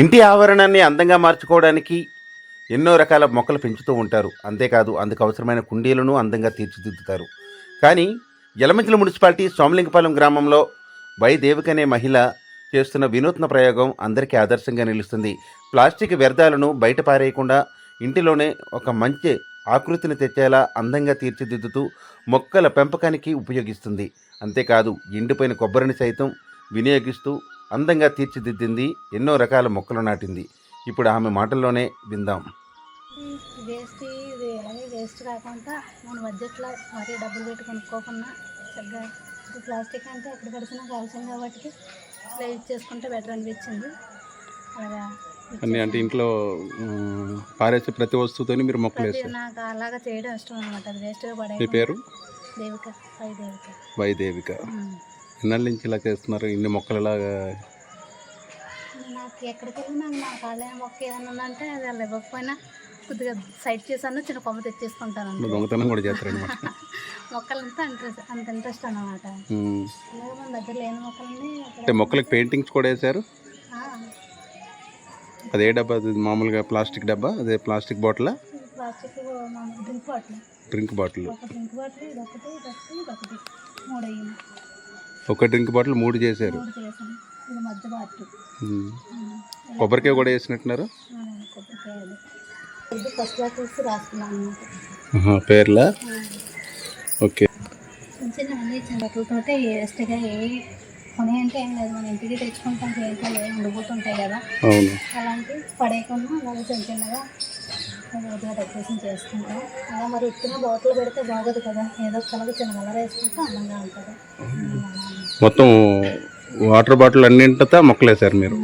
ఇంటి ఆవరణాన్ని అందంగా మార్చుకోవడానికి ఎన్నో రకాల మొక్కలు పెంచుతూ ఉంటారు. అంతేకాదు అందుకు అవసరమైన కుండీలను అందంగా తీర్చిదిద్దుతారు. కానీ యలమంచిలి మున్సిపాలిటీ సోమలింగపాలెం గ్రామంలో వై దేవిక అనే మహిళ చేస్తున్న వినూత్న ప్రయోగం అందరికీ ఆదర్శంగా నిలుస్తుంది. ప్లాస్టిక్ వ్యర్థాలను బయట పారేయకుండా ఇంటిలోనే ఒక మంచి ఆకృతిని తెచ్చేలా అందంగా తీర్చిదిద్దుతూ మొక్కల పెంపకానికి ఉపయోగిస్తుంది. అంతేకాదు ఎండిపోయిన కొబ్బరిని సైతం వినియోగిస్తూ అందంగా తీర్చిదిద్దింది. ఎన్నో రకాల మొక్కలు నాటింది. ఇప్పుడు ఆమె మాటల్లోనే విందాం. వేస్ట్ ఇది అలాగే వేస్ట్ కాకుండా మన బడ్జెట్లో మరీ డబ్బులు పెట్టి కొనుక్కోకుండా చక్కగా ప్లాస్టిక్ అంటే ఎక్కడ పడిచినా కాల్సింది కాబట్టి ఇట్లా యూజ్ చేసుకుంటే బెటర్ అనిపించింది. అలాగా అన్నీ అంటే ఇంట్లో పారేసే ప్రతి వస్తువుతో మీరు మొక్కలు వేస్తారు. నాకు అలాగా చేయడం ఇష్టం అనమాట. అది వేస్ట్గా పడే. మీ పేరు? దేవిక, వై దేవిక. వై దేవిక. ఎన్నాళ్ళ నుంచి ఇలా చేస్తున్నారు? ఇన్ని మొక్కలు ఇలాగా? నాకు ఎక్కడికి వెళ్ళినా నా కాళ్ళ మొక్క ఏదైనా ఉందంటే అది అలా ఇవ్వకపోయినా కొద్దిగా సైడ్ చేశాను, చిన్న కొమ్మ తెచ్చేసుకుంటాను. దొంగతనం కూడా చేస్తారనమాట. మొక్కలంతా అంత ఇంట్రెస్ట్ అన్నమాట. అలాగే మన దగ్గర లేని మొక్కలని అంటే మొక్కలకి పెయింటింగ్స్ కూడా వేశారు. అదే డబ్బా? అది మామూలుగా ప్లాస్టిక్ డబ్బా? అదే ప్లాస్టిక్ బాటిలా? Plastic drink bottle. Drink bottle. ఒక డ్రింక్ బాటిల్ ఇదొకటి మూడు అయ్యింది. ఒక డ్రింక్ బాటిల్ 3 చేశారు. చేసాను. ఇది మధ్య బాటిల్. కొబ్బరికాయ కూడా వేసినట్టున్నారు. కొబ్బరికాయలు ఫస్ట్ లా చూసి రాసుకున్నాను అనమాట. పేర్లా? ఓకే. చిన్న చిన్న బట్టలతోటే వేస్ట్గా ఏ కొని అంటే ఏం లేదు, మన ఇంటికి తెచ్చుకుంటాం, చేయాలి ఉండిపోతుంటాయి కదా. అవును. అలాంటి పడేయకుండా అలాగే చిన్న చిన్నగా రోజుగా డెకరేషన్ చేసుకుంటాం. అలా మరి ఉత్తిన బాటిల్ పెడితే బాగోదు కదా, ఏదో కలగా చిన్న కలర్ వేసుకుంటే అందంగా ఉంటుంది. మొత్తం వాటర్ బాటిల్ అన్నింటితో మొక్కలు వేశారు మీరు.